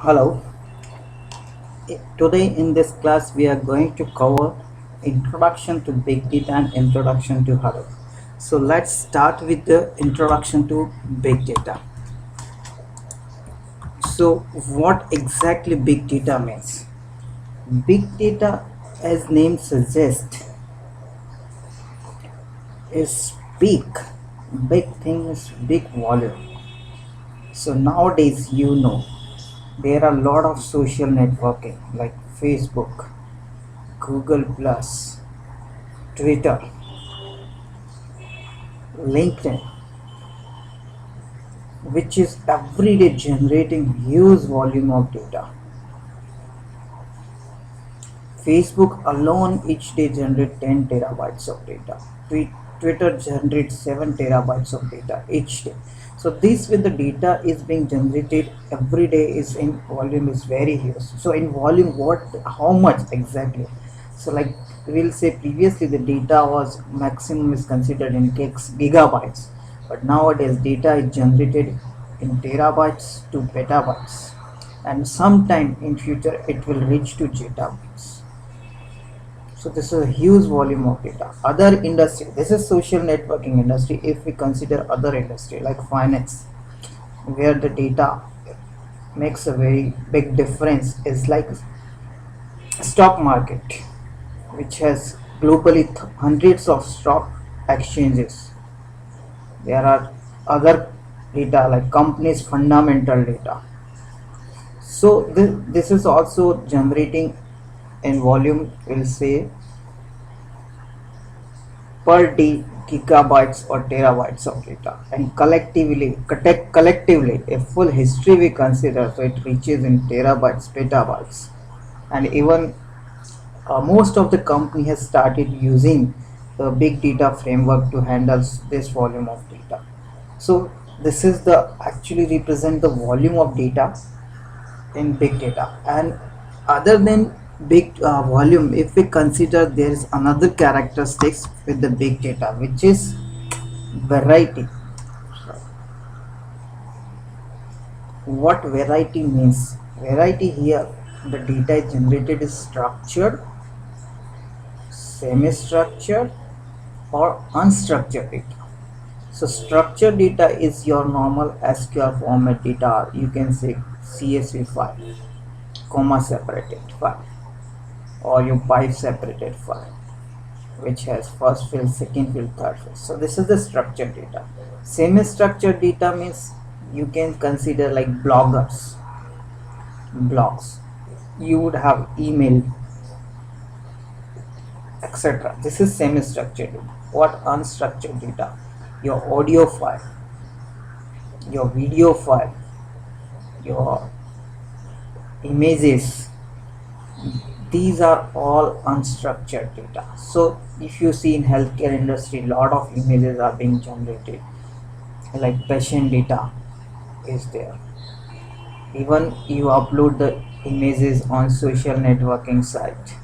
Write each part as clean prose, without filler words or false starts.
Hello. Today in this class we are going to cover introduction to big data and introduction to Hadoop. So let's start with the introduction to big data. So what exactly big data means? Big data, as name suggests, is big. Big thing is big volume. So nowadays there are a lot of social networking like Facebook, Google Plus, Twitter, LinkedIn, which is every day generating huge volume of data. Facebook alone each day generates 10 terabytes of data. Twitter generates 7 terabytes of data each day. So this with the data is being generated every day is in volume is very huge. So in volume how much exactly? So like we'll say previously the data was maximum is considered in gigabytes, but nowadays data is generated in terabytes to petabytes, and sometime in future it will reach to zettabytes. So this is a huge volume of data. Other industry, this is social networking industry. If we consider other industry like finance, where the data makes a very big difference, is like stock market, which has globally hundreds of stock exchanges. There are other data like companies fundamental data. So this is also generating in volume, we'll say, per day gigabytes or terabytes of data, and collectively a full history we consider, so it reaches in terabytes, petabytes, and even most of the company has started using the big data framework to handle this volume of data. So this is the actually represent the volume of data in big data. And other than big volume, if we consider, there is another characteristics with the big data, which is variety. What variety means? Variety here, the data is generated is structured, semi-structured, or unstructured data. So structured data is your normal SQL format data, you can say CSV file, comma separated file, or your pipe separated file, which has first field, second field, third field. So this is the structured data. Semi-structured data means you can consider like blogs. You would have email, etc. This is semi-structured data. What unstructured data? Your audio file, your video file, your images, these are all unstructured data. So if you see in healthcare industry, a lot of images are being generated, like patient data is there. Even you upload the images on social networking site,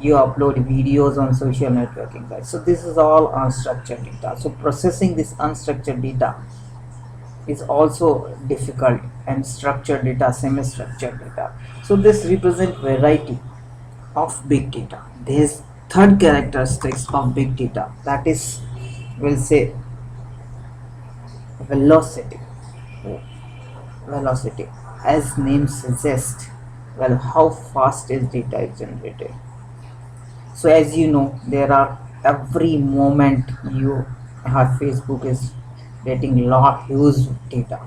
you upload videos on social networking site. So this is all unstructured data. So processing this unstructured data is also difficult, and structured data, semi-structured data. So this represent variety of big data. There's third characteristics of big data, that is, we'll say, velocity. Velocity, as name suggests, well, how fast is data is generated. So as you know, there are every moment you have Facebook is getting lot huge data.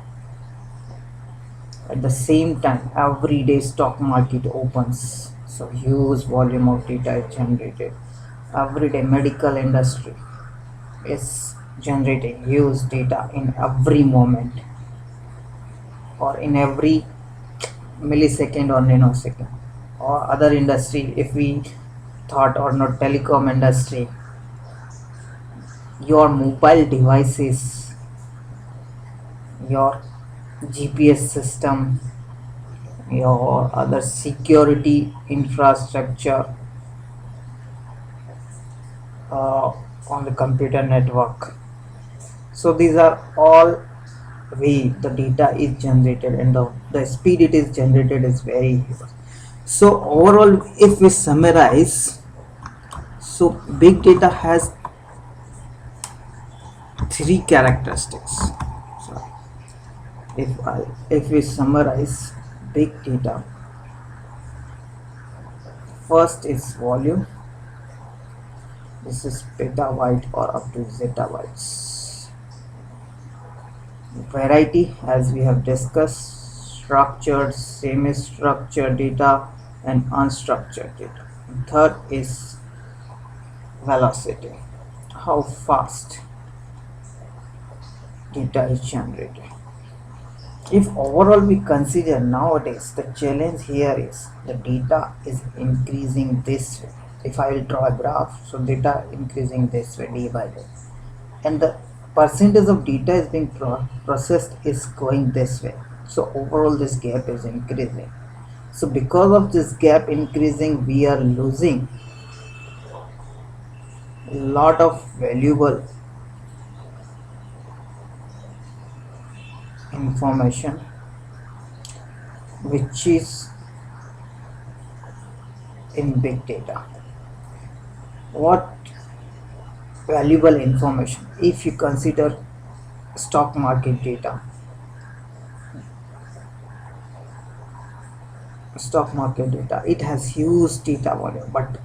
At the same time, every day stock market opens, so huge volume of data is generated. Every day medical industry is generating huge data in every moment, or in every millisecond or nanosecond. Or other industry, if we thought, or not, telecom industry, your mobile devices, your GPS system, your other security infrastructure on the computer network. So these are all way the data is generated and the speed it is generated is very huge. So overall, if we summarize, so big data has three characteristics. So if we summarize big data, first is volume. This is petabyte or up to zettabytes. Variety, as we have discussed, structured, semi-structured data and unstructured data. Third is velocity, how fast data is generated. If overall we consider nowadays, the challenge here is the data is increasing this way. If I will draw a graph, so data increasing this way day by day, and the percentage of data is being processed is going this way. So overall this gap is increasing. So because of this gap increasing, we are losing a lot of valuable information which is in big data. What valuable information? If you consider stock market data, it has huge data volume, but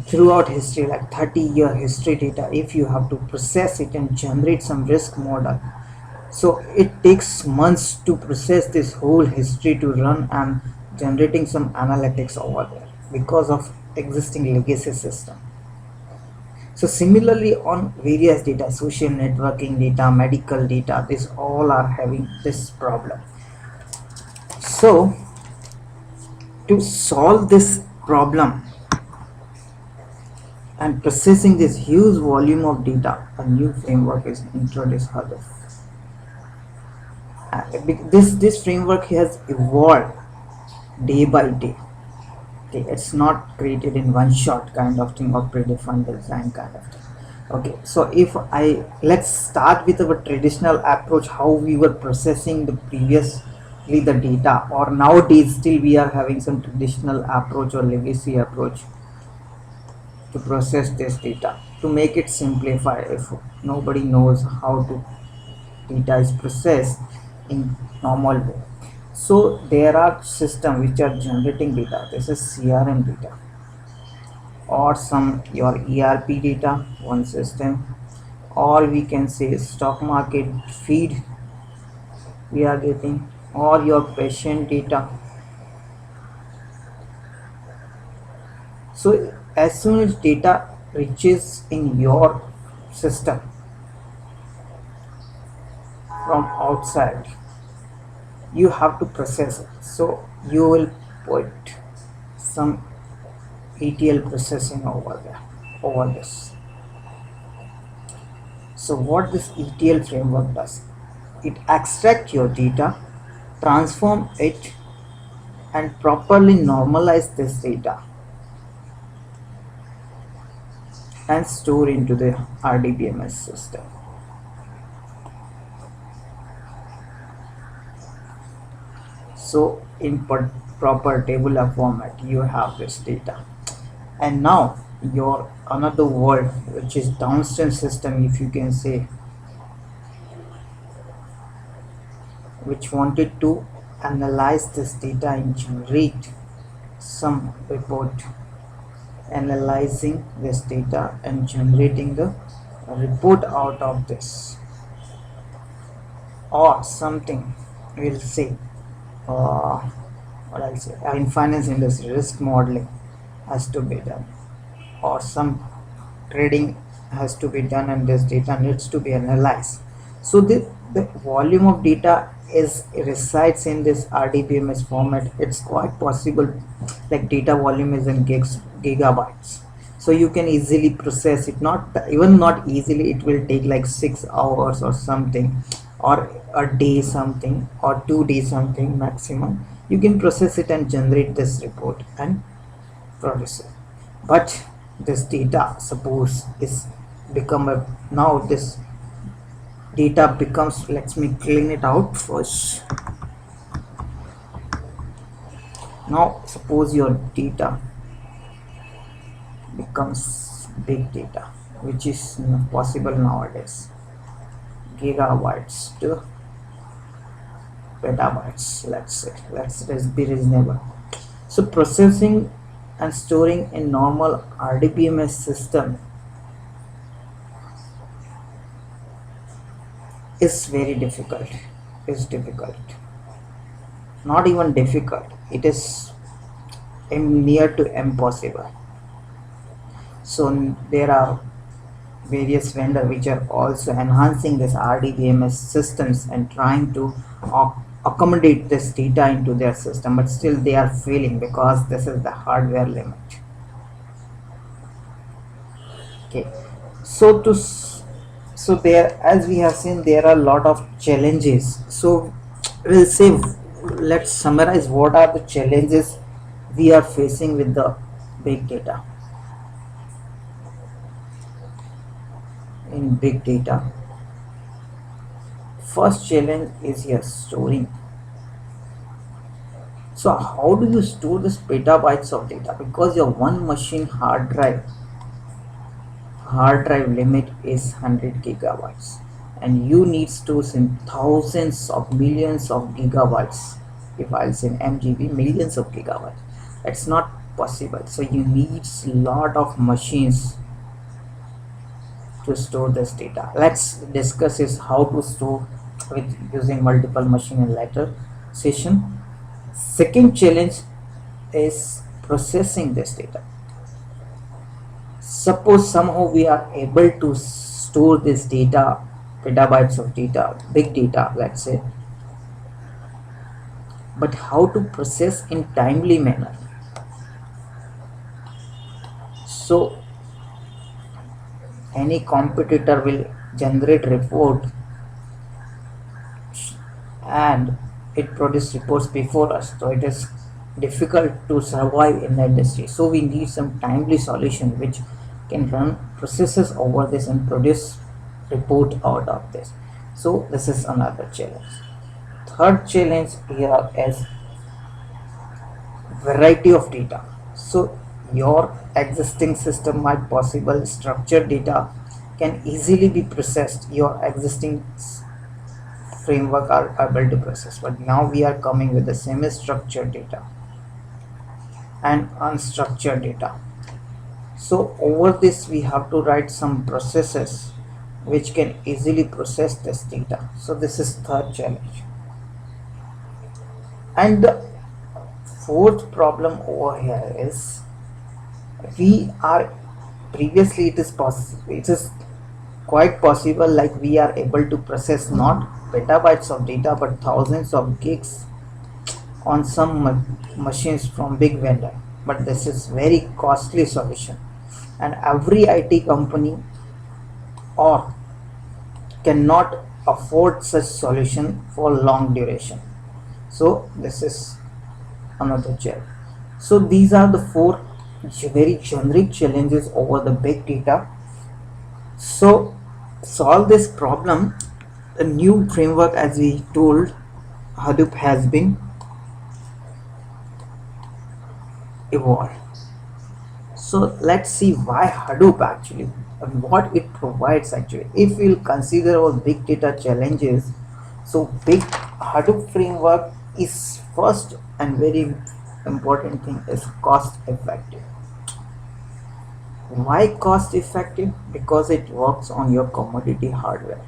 throughout history, like 30-year history data, if you have to process it and generate some risk model, so it takes months to process this whole history to run and generating some analytics over there because of existing legacy system. So similarly on various data, social networking data, medical data, these all are having this problem. So to solve this problem and processing this huge volume of data, a new framework is introduced. This framework has evolved day by day. Okay, it's not created in one shot kind of thing or predefined design kind of thing. Okay, so let's start with our traditional approach, how we were processing previously the data, or nowadays still we are having some traditional approach or legacy approach to process this data. To make it simplify, if nobody knows how to data is processed in normal way, so there are systems which are generating data. This is CRM data or some your ERP data, one system, or we can say stock market feed we are getting, or your patient data. So as soon as data reaches in your system from outside, you have to process it. So you will put some ETL processing over this. So what this ETL framework does, it extracts your data, transform it, and properly normalize this data and store into the RDBMS system. So in proper tabular format, you have this data. And now your another world, which is downstream system, if you can say, which wanted to analyze this data and generate some report, analyzing this data and generating the report out of this, or something we'll say what I'll say in finance industry, risk modeling has to be done, or some trading has to be done, and this data needs to be analyzed. So the volume of data resides in this RDBMS format. It's quite possible, like data volume is in gigabytes, so you can easily process it. Not easily, it will take like 6 hours or something, or a day something, or 2 days something maximum. You can process it and generate this report and produce it. But this data, suppose, is become now this data becomes, let me clean it out first. Now suppose your data becomes big data, which is possible nowadays, gigabytes to petabytes, let's say. Let's be reasonable. So processing and storing in normal RDBMS system is very difficult. Is difficult. Not even difficult. It is near to impossible. So there are various vendors which are also enhancing this RDBMS systems and trying to accommodate this data into their system, but still they are failing because this is the hardware limit. Okay, so there, as we have seen, there are a lot of challenges. So we'll say, let's summarize what are the challenges we are facing with the big data. In big data, first challenge is here storing. So how do you store this petabytes of data? Because your one machine hard drive limit is 100 gigabytes and you need stores in thousands of millions of gigabytes. If I'll say MGB, millions of gigabytes, it's not possible. So you need a lot of machines to store this data. Let's discuss is how to store with using multiple machine in later session. Second challenge is processing this data. Suppose somehow we are able to store this data, petabytes of data, big data, let's say, but how to process in timely manner? So any competitor will generate report and it produce reports before us, so it is difficult to survive in the industry. So we need some timely solution which can run processes over this and produce report out of this. So this is another challenge. Third challenge here is variety of data. So your existing system might possible structured data can easily be processed. Your existing framework are able to process, but now we are coming with the semi-structured data and unstructured data. So over this we have to write some processes which can easily process this data. So this is third challenge. And the fourth problem over here is we are previously it is quite possible, like we are able to process not petabytes of data but thousands of gigs on some machines from big vendor, but this is very costly solution and every IT company or cannot afford such solution for long duration. So this is another challenge. So these are the four very generic challenges over the big data. So solve this problem, a new framework, as we told, Hadoop has been evolved. So let's see why Hadoop actually and what it provides actually. If we'll consider our big data challenges, so big Hadoop framework is first and very important thing is cost effective. Why cost effective? Because it works on your commodity hardware.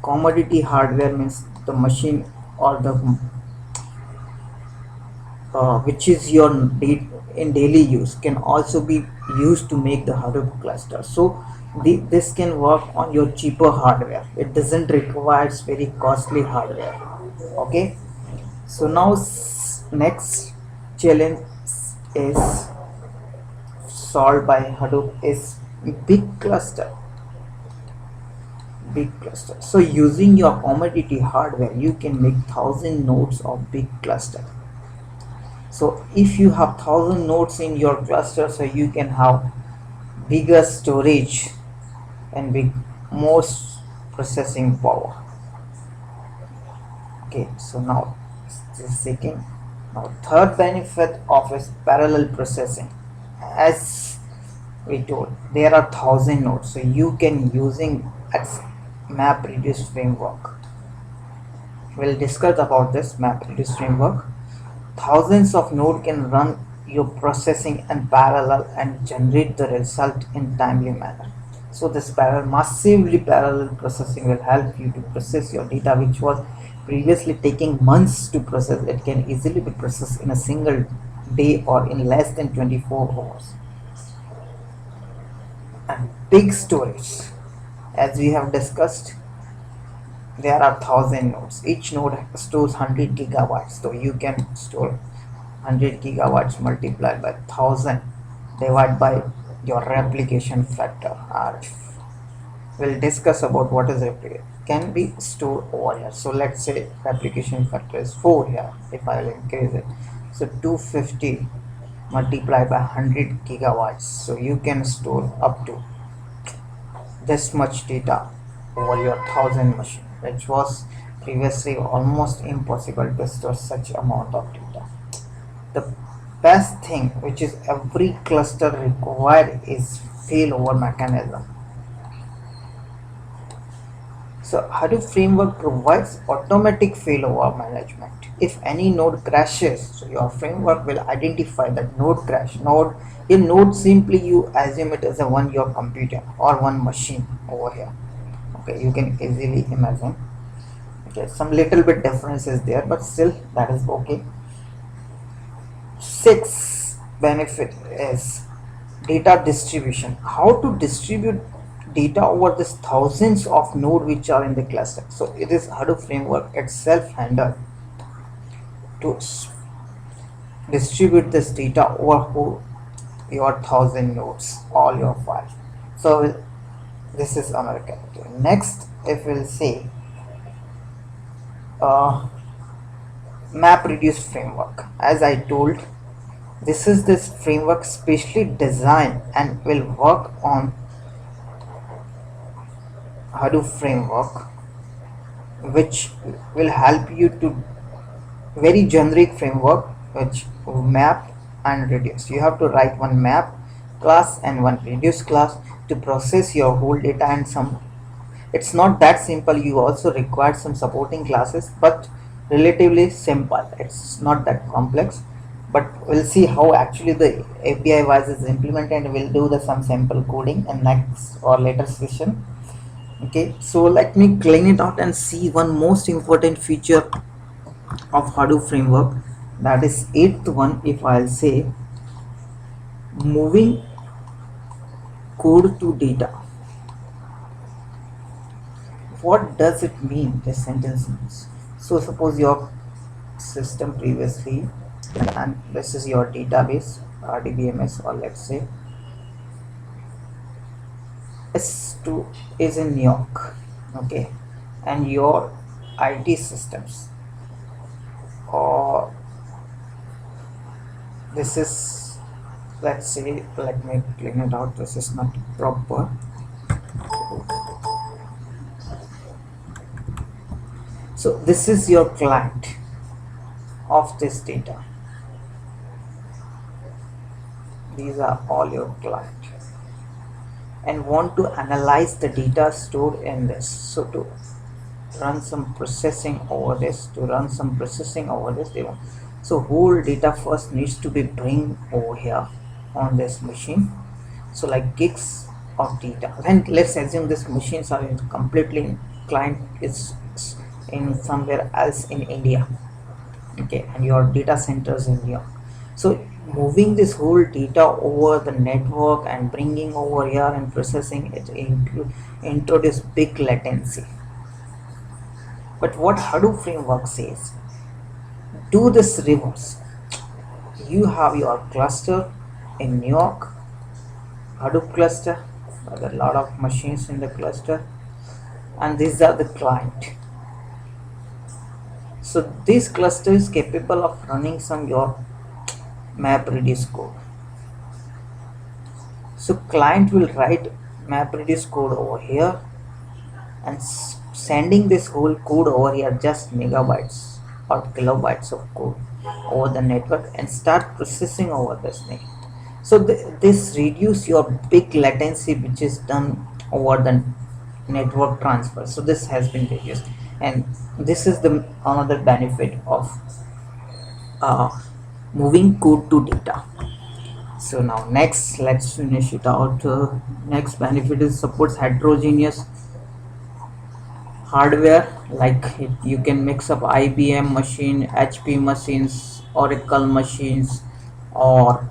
Commodity hardware means the machine or the which is your in daily use can also be used to make the Hadoop cluster. So this can work on your cheaper hardware. It doesn't require very costly hardware. Okay, so now next challenge is solved by Hadoop is big cluster. So using your commodity hardware you can make 1000 nodes of big cluster. So if you have 1000 nodes in your cluster, so you can have bigger storage and more processing power. Okay, so now second, now third benefit of is parallel processing. As we told, there are 1,000 nodes, so you can using MapReduce framework. We'll discuss about this MapReduce framework. Thousands of nodes can run your processing in parallel and generate the result in timely manner. So this massively parallel processing will help you to process your data, which was previously taking months to process. It can easily be processed in a single day or in less than 24 hours. And big storage, as we have discussed, there are 1,000 nodes. Each node stores 100 gigabytes, so you can store 100 gigawatts multiplied by 1,000 divided by your replication factor RF. We'll discuss about what is replication can be stored over here. So let's say replication factor is 4 here. If I will increase it, so 250 multiplied by 100 gigawatts, so you can store up to this much data over your 1,000 machine, which was previously almost impossible to store such amount of data. The best thing which is every cluster required is failover mechanism. So Hadoop framework provides automatic failover management. If any node crashes, so your framework will identify that node crash. Your node simply you assume it as a one your computer or one machine over here. Okay, you can easily imagine. Okay, some little bit difference is there, but still that is okay. Sixth benefit is data distribution. How to distribute data over this thousands of nodes which are in the cluster. So it is Hadoop framework itself handled to distribute this data over your 1,000 nodes, all your files. So this is American. Okay. Next, if we'll say MapReduce framework, as I told, this framework specially designed and will work on Hadoop framework, which will help you to very generic framework which map and reduce. You have to write one map class and one reduce class to process your whole data, and some it's not that simple. You also require some supporting classes, but relatively simple. It's not that complex, but we'll see how actually the API wise is implemented, and we'll do some sample coding in next or later session. Okay, so let me clean it out and see one most important feature of Hadoop framework, that is eighth one. If I'll say moving code to data, what does it mean? This sentence means, so suppose your system previously, and this is your database RDBMS, or let's say S2 is in New York, okay, and your IT systems, or this is, let's say, let me clean it out, this is not proper. So this is your client of this data, these are all your client, and want to analyze the data stored in this. So to run some processing over this, they want, so whole data first needs to be bring over here on this machine, so like gigs of data. And let's assume these machines are in completely, client is in somewhere else in India, okay, and your data centers in New York. So moving this whole data over the network and bringing over here and processing it introduce big latency. But what Hadoop framework says, do this reverse. You have your cluster in New York, Hadoop cluster, there are a lot of machines in the cluster, and these are the client. So this cluster is capable of running some your MapReduce code. So client will write MapReduce code over here, and sending this whole code over here, just megabytes or kilobytes of code over the network, and start processing over this thing. So this reduce your big latency which is done over the network transfer. So this has been reduced, and this is the another benefit of uh, moving code to data. So now next, let's finish it out. Next benefit is supports heterogeneous hardware, like you can mix up IBM machine, HP machines, Oracle machines, or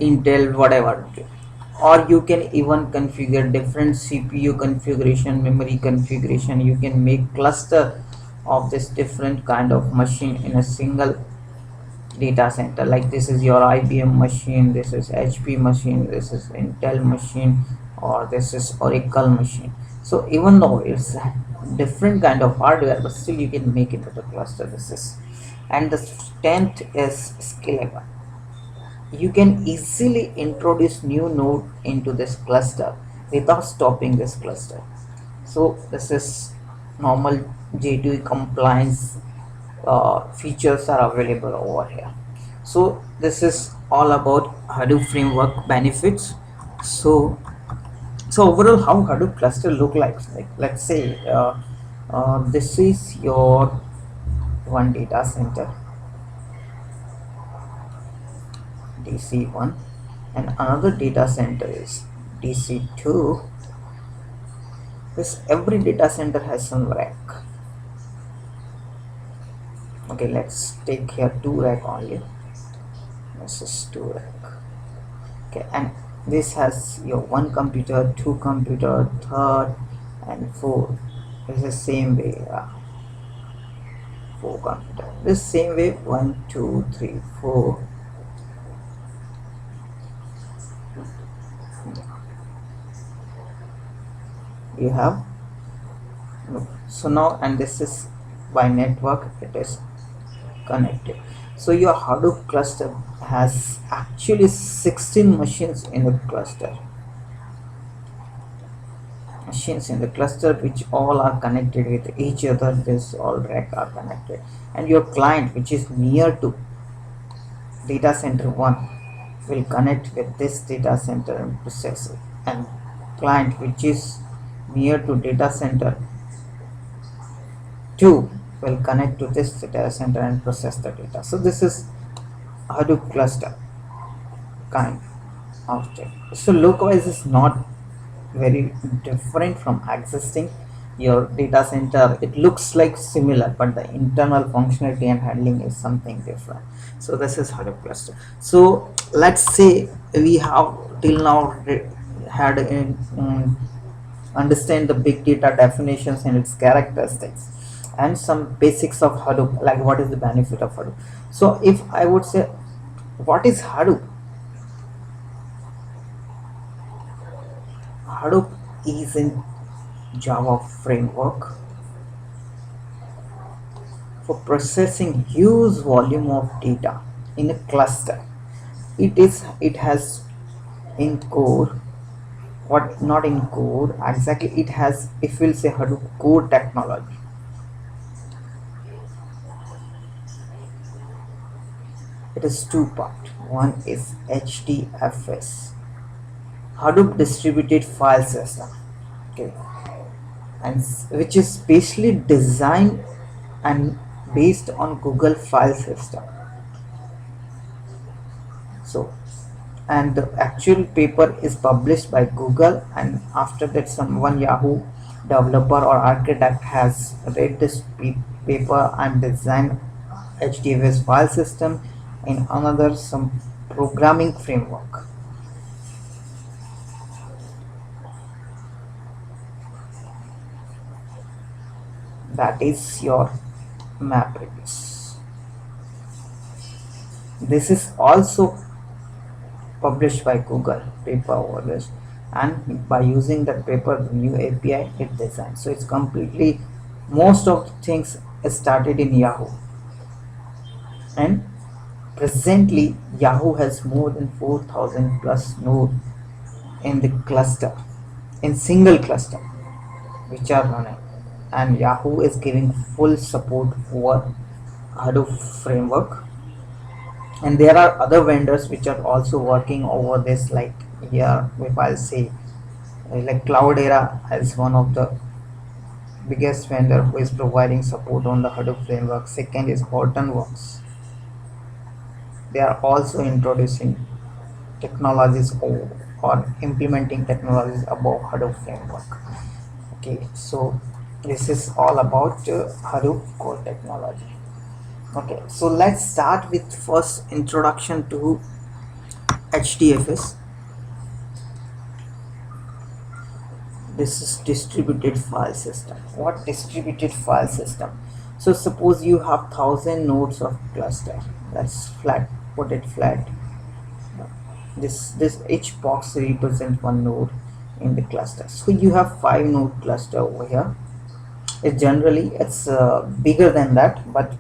Intel, whatever. Or you can even configure different CPU configuration, memory configuration. You can make cluster of this different kind of machine in a single data center. Like this is your IBM machine, this is HP machine, this is Intel machine, or this is Oracle machine. So even though it's a different kind of hardware, but still you can make it into a cluster. This is, and the strength is scalable. You can easily introduce new node into this cluster without stopping this cluster. So this is normal J2E compliance features are available over here. So this is all about Hadoop framework benefits. So overall, how Hadoop cluster look like let's say this is your one data center, DC1, and another data center is DC2. This every data center has some rack. Okay, let's take here 2 rack only. This is 2 rack. Okay, and this has your 1 computer, 2 computer, 3rd, and 4. This is same way. 4 computer. This same way 1, 2, 3, 4. You have. So now, and this is by network. It is connected. So your Hadoop cluster has actually 16 machines in the cluster. Machines in the cluster which all are connected with each other. This all rack are connected, and your client which is near to data center 1 will connect with this data center and process it, and client which is near to data center 2 will connect to this data center and process the data. So this is Hadoop cluster kind of thing. So localwise is not very different from existing your data center. It looks like similar, but the internal functionality and handling is something different. So this is Hadoop cluster. So let's say we have till now had understand the big data definitions and its characteristics and some basics of Hadoop, like what is the benefit of Hadoop. So if I would say, what is Hadoop? Hadoop is a Java framework for processing huge volume of data in a cluster. It has in core, what not in core exactly, it has, if we'll say Hadoop core technology. It is 2 part. One is HDFS, Hadoop Distributed File System, okay, and which is basically designed and based on Google File System. So, and the actual paper is published by Google, and after that someone Yahoo developer or architect has read this paper and designed HDFS file system in another some programming framework. That is your MapReduce. This is also published by Google paper over this, and by using that paper, the new API it designed. So it's completely, most of the things started in Yahoo, and presently Yahoo has more than 4,000 plus nodes in the cluster, in single cluster. which are running, and Yahoo is giving full support over Hadoop framework. And there are other vendors which are also working over this, like here if I'll say like Cloudera is one of the biggest vendor who is providing support on the Hadoop framework. Second is Hortonworks. They are also introducing technologies or implementing technologies above Hadoop framework. Okay, so this is all about Hadoop core technology. Okay, so let's start with first introduction to HDFS. This is distributed file system. What distributed file system? So suppose you have 1,000 nodes of cluster. That's flat. Put it flat. This each box represents one node in the cluster. So you have 5 node cluster over here. It's bigger than that, but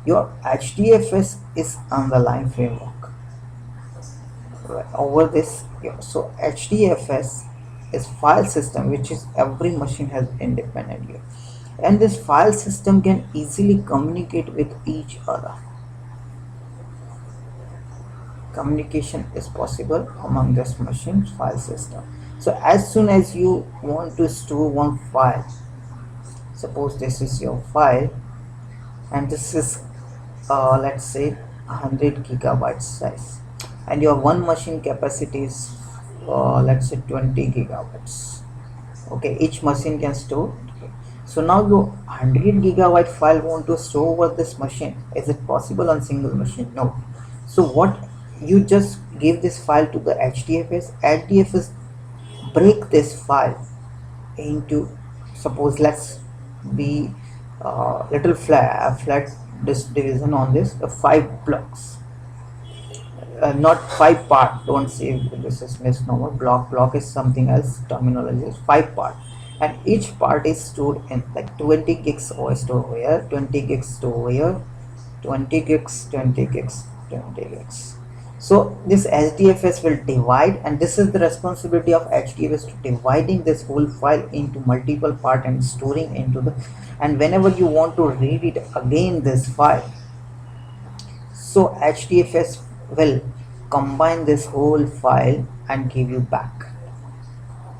your HDFS is underlying framework over this. So HDFS is file system, which is every machine has independently, and this file system can easily communicate with each other. Communication is possible among this machine's file system. So as soon as you want to store one file, suppose this is your file and this is let's say 100 gigabytes size, and your one machine capacity is let's say 20 gigabytes. Okay, each machine can store. So now your 100 gigabyte file want to store over this machine. Is it possible on single machine? No. So what you just give this file to the HDFS break this file into, suppose let's be little flat this division on this 5 blocks, not 5 part. Don't say this is misnomer. Block is something else. Terminology is 5 part, and each part is stored in like 20 gigs or stored over here, 20 gigs stored over here, 20 gigs, 20 gigs, 20 gigs. So this HDFS will divide, and this is the responsibility of HDFS to dividing this whole file into multiple part and storing into the, and whenever you want to read it again this file, so HDFS will combine this whole file and give you back.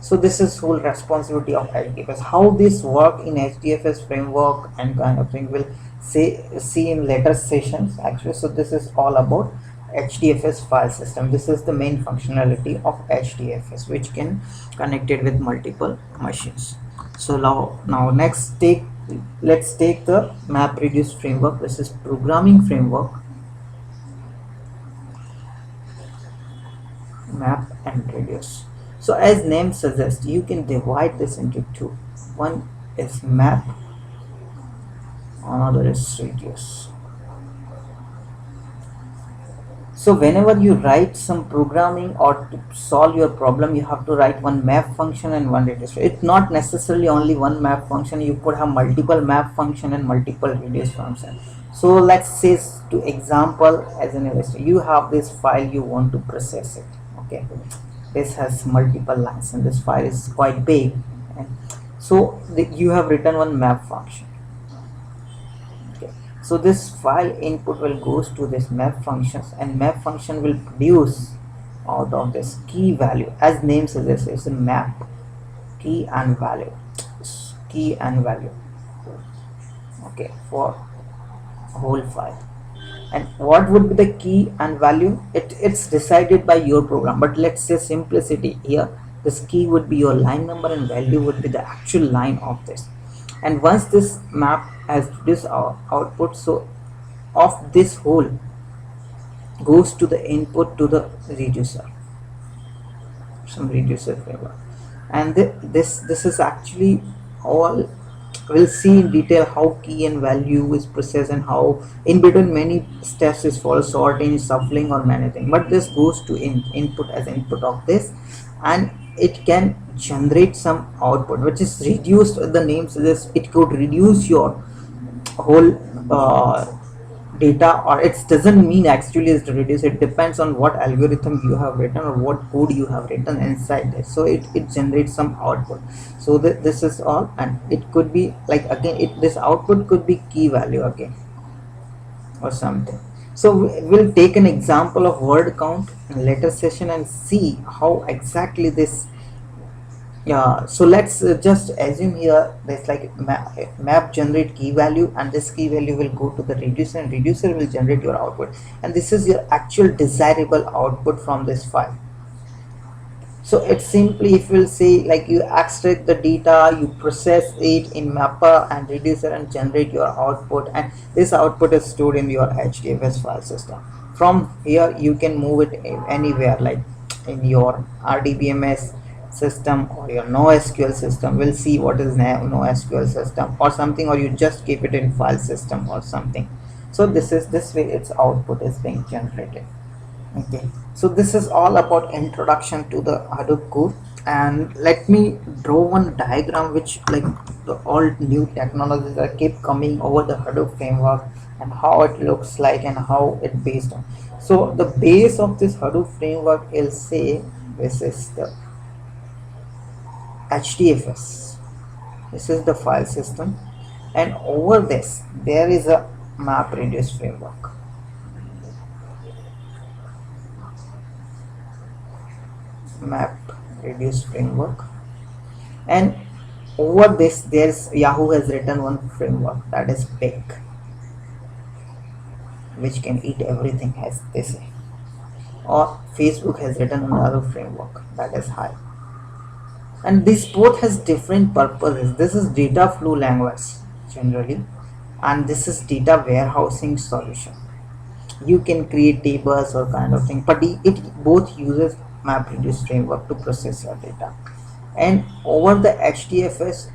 So this is whole responsibility of HDFS. How this work in HDFS framework and kind of thing will see in later sessions actually. So this is all about HDFS file system. This is the main functionality of HDFS, which can connect it with multiple machines. So now let's take the MapReduce framework. This is programming framework. Map and reduce. So as name suggests, you can divide this into two. One is map, another is reduce. So whenever you write some programming or to solve your problem, you have to write one map function and one reduce. It's not necessarily only one map function. You could have multiple map function and multiple reduce function. So let's say, to example, as an illustration, you have this file, you want to process it. Okay, this has multiple lines and this file is quite big, and so you have written one map function. Okay, so this file input will goes to this map functions, and map function will produce out of this key value. As name suggests, it's a map, key and value, okay, for whole file. And what would be the key and value? It's decided by your program, but let's say simplicity here, this key would be your line number and value would be the actual line of this. And once this map has this output, so of this whole goes to the input to the reducer, some reducer framework. And this is actually all. We'll see in detail how key and value is processed and how in between many steps is for sorting, shuffling or managing, but this goes to input as input of this, and it can generate some output which is reduced. The name suggests it could reduce your whole data, or it doesn't mean actually is to reduce. It depends on what algorithm you have written or what code you have written inside it. So it generates some output. So this is all, and it could be like, again, this output could be key value again or something. So we'll take an example of word count in later session and see how exactly this. Yeah, so let's just assume here there's like map generate key value, and this key value will go to the reducer, and reducer will generate your output, and this is your actual desirable output from this file. So it's simply, if we'll say, like, you extract the data, you process it in mapper and reducer and generate your output, and this output is stored in your HDFS file system. From here you can move it anywhere, like in your RDBMS system or your NoSQL system. We'll see what is NoSQL system or something, or you just keep it in file system or something. So this way its output is being generated. Okay, so this is all about introduction to the Hadoop code, and let me draw one diagram which, like, the all new technologies that keep coming over the Hadoop framework and how it looks like and how it based on. So the base of this Hadoop framework will say this is the HDFS. This is the file system, and over this there is a MapReduce framework. MapReduce framework, and over this there's Yahoo has written one framework, that is Big, which can eat everything, as they say, or Facebook has written another framework, that is Hive. And this both has different purposes. This is data flow language generally, and this is data warehousing solution. You can create tables or kind of thing, but it both uses MapReduce framework to process your data. And over the HDFS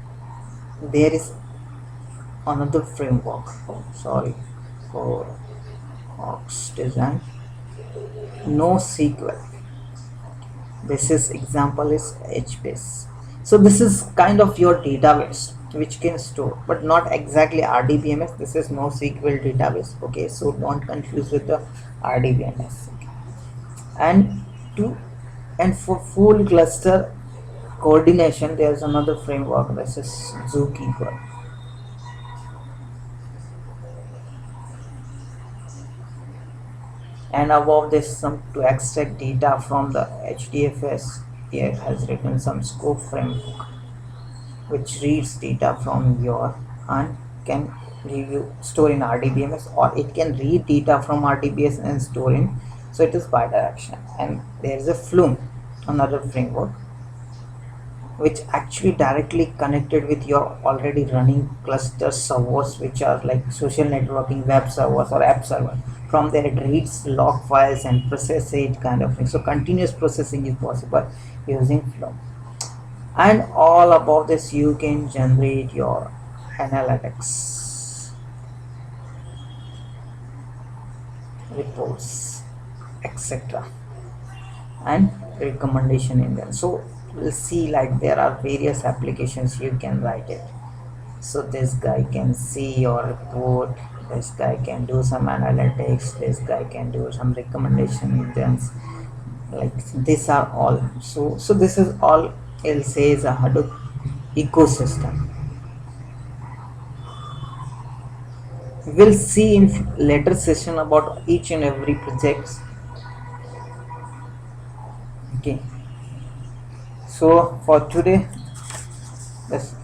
there is another framework, for Ox design, NoSQL. This is example is HBase. So this is kind of your database which can store, but not exactly RDBMS. This is NoSQL database. Okay, so don't confuse with the RDBMS. And for full cluster coordination there is another framework, this is Zookeeper. And above this, some to extract data from the HDFS, here it has written some scope framework which reads data from your and can store in RDBMS, or it can read data from RDBS and store in. So it is bidirectional. And there is a Flume, another framework which actually directly connected with your already running cluster servers, which are like social networking web servers or app server. From there it reads log files and process it, kind of thing. So continuous processing is possible using Flume. And all about this you can generate your analytics reports, etc., and recommendation in them. So we'll see, like, there are various applications you can write it. So this guy can see your report, this guy can do some analytics, this guy can do some recommendation engines, like these are all. So this is all it'll say is a Hadoop ecosystem. We'll see in later session about each and every project. Okay, so for today this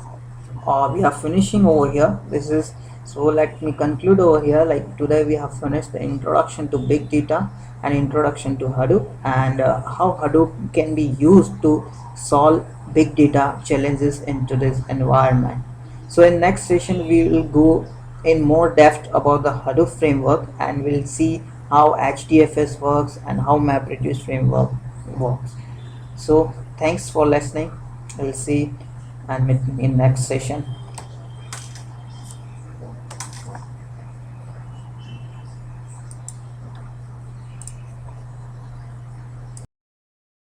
we are finishing over here. This is, so let me conclude over here. Like, today we have finished the introduction to big data and introduction to Hadoop, and how Hadoop can be used to solve big data challenges in today's environment. So in next session we will go in more depth about the Hadoop framework, and we'll see how HDFS works and how MapReduce framework works. So thanks for listening. We'll see and meet in next session.